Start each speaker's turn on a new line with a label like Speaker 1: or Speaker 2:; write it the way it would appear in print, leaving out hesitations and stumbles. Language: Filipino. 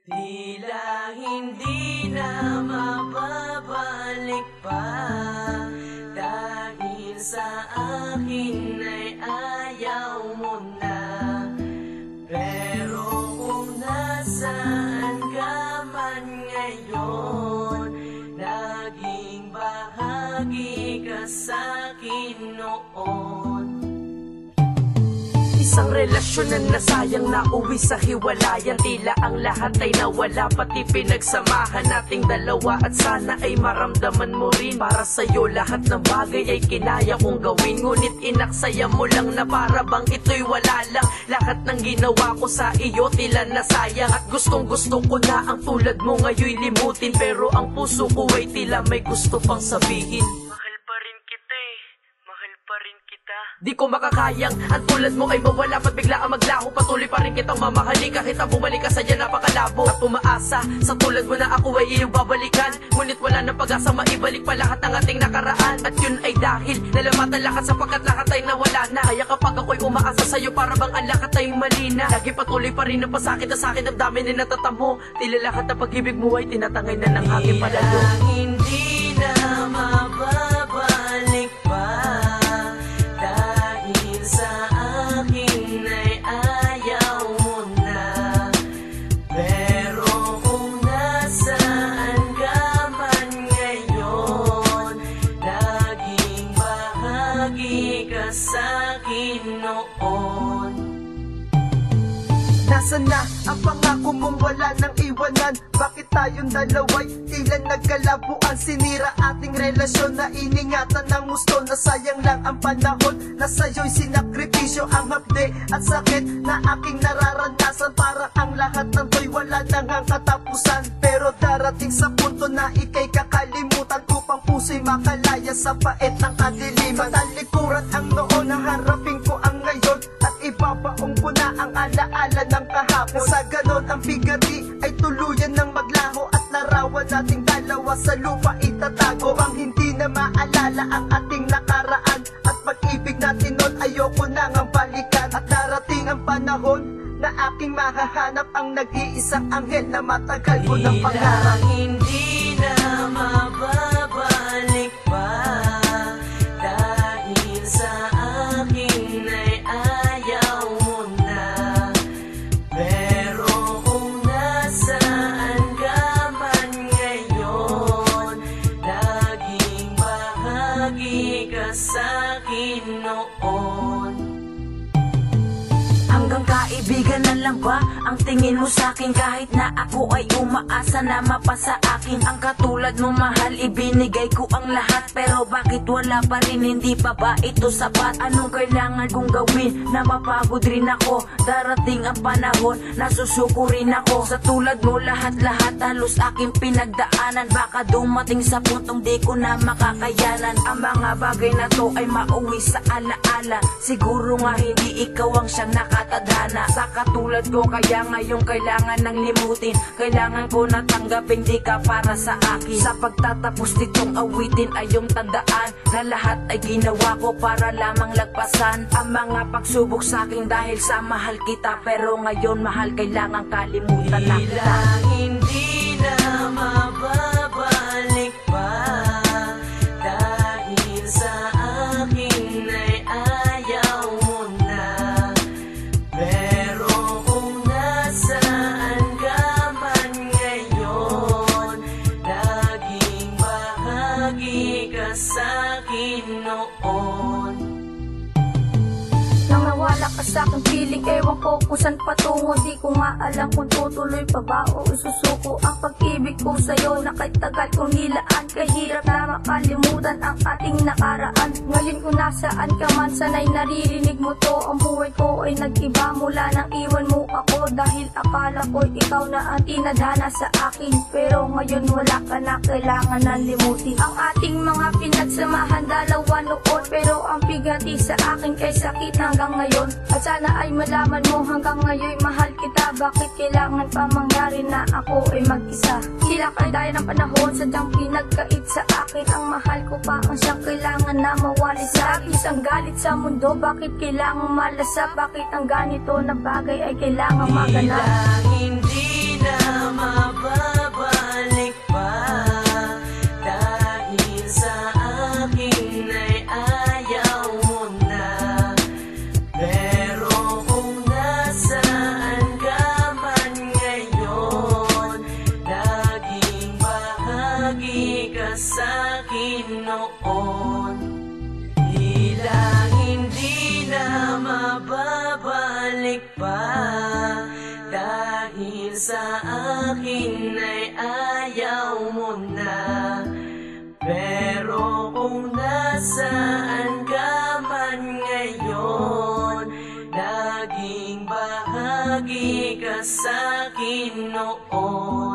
Speaker 1: Tila hindi na mababalik pa, dahil sa akin ay ayaw mo na. Pero kung nasaan ka man ngayon, naging bahagi ka sa'kin noon. Isang relasyon na nasayang nauwi sa hiwalayan, tila ang lahat ay nawala, pati pinagsamahan nating dalawa. At sana ay maramdaman mo rin, para sa'yo lahat ng bagay ay kinaya kong gawin. Ngunit inaksaya mo lang na para bang ito'y wala lang. Lahat ng ginawa ko sa iyo tila nasayang, at gustong gusto ko na ang tulad mo ngayon limutin. Pero ang puso ko ay tila may gusto pang sabihin. Di ko makakayang ang tulad mo ay mawala, pat bigla ang maglaho. Patuloy pa rin kitang mamahalin kahit ang bumalik ka sadya napakalabo. At umaasa sa tulad mo na ako ay iyong babalikan, ngunit wala nang pag-asa maibalik pa lahat ng ating nakaraan. At yun ay dahil nalamatan lahat sapagkat lahat ay nawala na. Kaya kapag ako'y umaasa sa'yo, para bang ang lahat ay mali na. Lagi patuloy pa rin ang pasakit na sa'kin, ang dami na natatamo. Tila lahat ng pag-ibig mo ay tinatangay na ng hangin palalo. Hindi na mababalik pa, sa'kin noon.
Speaker 2: Nasaan na ang pangako mong wala nang iwanan? Bakit tayong dalawa'y tila nagkalabuan? Sinira ating relasyon na iningatan ng gusto. Nasayang lang ang panahon na sa'yo'y sinakripisyo. Ang hapde at sakit na aking nararanasan, parang ang lahat ng to'y wala nang ang katapusan. Pero darating sa punto na ika'y kakalimutan, upang puso'y makalaya sa pait ng kadiliman. Talikuran ang noon, naharapin ko ang ngayon, at ibabaong ko na ang alaala ng kahapon. Sa ganon ang bigati ay tuluyan ng maglaho, at larawan nating dalawa sa lupa itatago. Ang hindi na maalala ang ating nakaraan, at pag-ibig natin nun ayoko na ngang balikan. At darating ang panahon na aking mahahanap ang nag-iisang anghel na matagal ko ng pangarap.
Speaker 1: Hindi na mababalik pa, dahil sa akin ay ayaw mo na. Pero kung nasaan ka man ngayon, naging bahagi ka sa'kin noon.
Speaker 3: Hanggang kaibigan na lang ba ang tingin mo sa'kin? Kahit na ako ay umaasa na mapasa akin. Ang katulad mo mahal, ibinigay ko ang lahat. Pero bakit wala pa rin, hindi pa ba ito sapat? Anong kailangan kong gawin na mapagod rin ako? Darating ang panahon na susuko rin ako. Sa tulad mo lahat-lahat halos aking pinagdaanan. Baka dumating sa puntong di ko na makakayanan. Ang mga bagay na to ay mauwi sa alaala. Siguro nga hindi ikaw ang siyang nakatadhana sa katulad ko, kaya ngayong kailangan ng limutin. Kailangan ko na tanggapin di ka para sa akin. Sa pagtatapos nitong awitin ay yung tandaan na lahat ay ginawa ko para lamang lagpasan ang mga pagsubok sa akin dahil sa mahal kita. Pero ngayon mahal, kailangan kalimutan na kita.
Speaker 1: Hindi na mababalik pa, dahil sa akin ay ayaw mo na. Pero kung nasaan ka man ngayon, naging bahagi ka sa'kin noon.
Speaker 4: Nang nawala ka sa'king piling, ewan ko kung saan patungo. Di ko nga alam kung tutuloy pa ba o susuko ang pag-ibig ko sa'yo na kahit tagal kong nilaan. Kahirap na makalimutan ang ating nakaraan. Ngayon kung nasaan ka man, sana'y naririnig mo to. Ang buhay ko ay nag-iba mula nang iwan mo ako, dahil akala ko'y ikaw na ang tinadhana sa akin. Pero ngayon wala ka na, kailangan na limutin ang ating mga pinagsamahan dalawa noon. Pero ang bigati sa akin kay sakit hanggang ngayon. At sana ay malaman mo hanggang ngayon mahal kita. Bakit kailangan pa mangyari na ako ay mag-isa? Tila kaya ng panahon, sadyang pinagkait sa akin. Ang mahal ko pa ang siyang kailangan na mawali sa akin. Isang galit sa mundo, bakit kailangan malasap? Bakit ang ganito na bagay ay kailangan maganap?
Speaker 1: Hindi na sa akin ay ayaw mo na. Pero kung nasaan ka man ngayon, naging bahagi ka sa'kin noon.